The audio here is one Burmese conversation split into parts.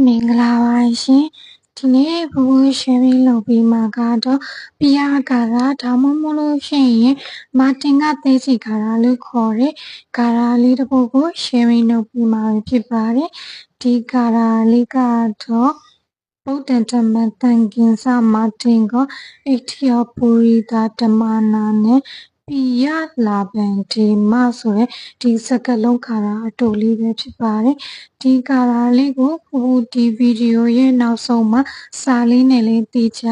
မင်္ဂလာပါရှင်ဒီနေ့ဘိုးရှယ်ပြီးလုပ်ပြီးမှာကတော့ပြာကာရာဒါမှမဟုတ်လို့ရှိရင်မာတင်ကသိစီကာရာလို့ခေါ်တဲ့ကာရာလေးတစ်ပုဒ်ကို sharing လုပ်ပြီးမှာဖြစ်ပါတယ်ဒီကာရာလေးကတော့ဗုဒ္ဓဓမ္မသံဃင်္စမာတင်ကအိဋ္ဌိယပုရိသဓမ္မနာနဲ့ပိယလာဗန္တိမဆိုတဲ့ဒီစကားလုံးကာရာအတူလေးပဲဖြစ်ပါတယ်ဒီကာရာလေးကိုဒီဗီဒီယိုရဲ့နောက်ဆုံးမှာစာလေးနဲ့လေးတည်ချ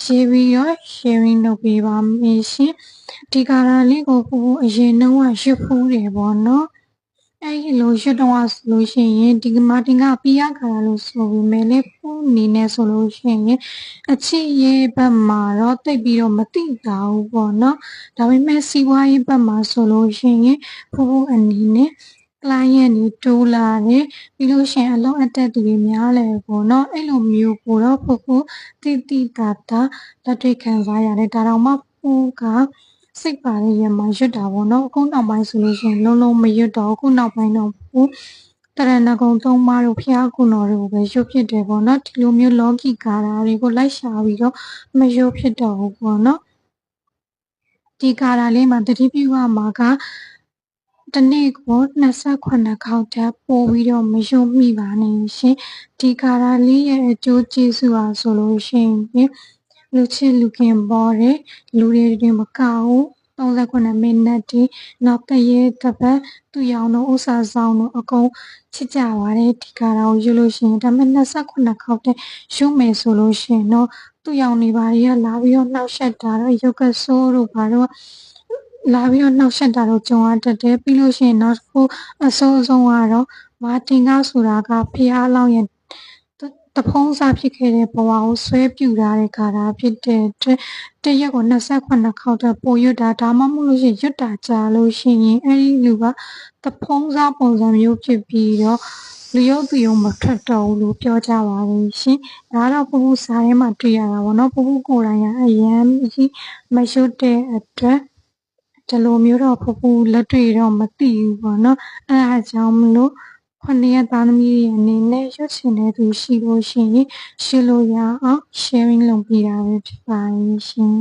ရေးပြီးတော့ sharing လုပ်ပေးပါမယ်ရှင်ဒီကာရာလေးကိုအရင်တော့ရွတ်ဖူးတယ်ပေါ့နော်အဲ့ဒီလိုရွတ်တော့ဆိုလို့ရှိရင်ဒီမာတင်ကပိယကာရာလို့ဆိုပေမဲ့လည်းဖူးအနေနဲ့ဆိုလို့ရှိရင်အချစ်ရေးဘက်မှာတော့တိတ်ပြီးတော့မသိတာဘူးပေါ့နော်ဒါပေမဲ့စီးပွားရေးဘက်မှာဆိုလို့ရှိရင်ဖူးအနေနဲ့ client တွေတိုးလာတယ်ပြီးလို့ရှိရင်အလုံးအတက်တွေများလဲပေါ့နော်အဲ့လိုမျိုးကိုတော့ဖူတိတိတာတာလက်တွေ့ခံစားရတယ်ဒါတော့မှဖူကစိတ်ပါရဲ့ရမှာရွတ်တာပေါ့နော်အခုနောက်ပိုင်းဆိုလို့ရှိရင်လုံးမရွတ်တော့အခုနောက်ပိုင်းတော့ဖူတရဏဂုံသုံးပါးတို့ဖျားကုတော်တွေကိုပဲရွတ်ဖြစ်တယ်ပေါ့နော်ဒီလိုမျိုးလောကီကာရာတွေကိုလိုက်ရှာပြီးတော့မရွတ်ဖြစ်တော့ဘူးပေါ့နော်ဒီကာရာလေးမှာတတိပြုရမှာကတနေ့ကို28ခေါက်ထပ်ပို့ပြီးတော့မယုံမိပါနဲ့ရှင်ဒီကာရာလေးရဲ့အကျိုးကျေးဇူးဟာဆိုလို့ရှိရင်လူချစ်လူခင်ပေါ်တဲ့လူတွေတင်မကဘူး39မိနစ်ဒီနောက်တရေတပတ်သူရောင်တို့ဥစားဆောင်တို့အကုန်ချစ်ကြပါတယ်ဒီကာရာကိုယူလို့ရှိရင်ဒါပေမဲ့28ခေါက်တဲ့ယူမယ်ဆိုလို့ရှိရင်တော့သူရောင်နေပါရလာပြီးတော့နှောက်ရက်တာတော့ရုပ်ကဆိုးတို့ဘာတော့လာပြီးတော့နှောက်ရက်တာတော့ကြုံရတတ်တယ်ပြီးလို့ရှိရင်နောက်တစ်ခုအဆိုးဆုံးကတော့မာတင်ကဆိုတာကဖျားလောင်းရဲ့တဖုံးစားဖြစ်ခဲ့တဲ့ဘဝကိုဆွဲပြူထားတဲ့ကာရာဖြစ်တဲ့အတွက်တရက်ကို28ခေါက်တည်းပိုရွတ်တာဒါမှမဟုတ်လို့ရှိရင်ရွတ်တာကြာလို့ရှိရင်အဲ့ဒီလူကတဖုံးစားပုံစံမျိုးဖြစ်ပြီးတော့လူရုပ်သူရုံမထွက်တော့ဘူးလို့ပြောကြပါလိမ့်ရှင်ဒါတော့ပူစားထဲမှာတွေ့ရတာပေါ့နော်ပူကိုယ်တိုင်ကအရန်ကြီးမရွတ်တဲ့အတွက်ဒီလိုမျိုးတော့ပူလက်တွေ့တော့မသိဘူးပေါ့နော်အဲ့ဒါကြောင့်မလို့9ရက်သားသမီးတွေအနေနဲ့ရွတ်ချင်တဲ့သူရှိလို့ရှိရင်ရှင်းလို့ရအောင် sharing လုပ်ပေးတာပဲဖြစ်ပါရဲ့ရှင်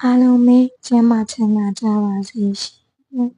အားလုံးပဲကျမ်းမာချမ်းသာကြပါစေရှင်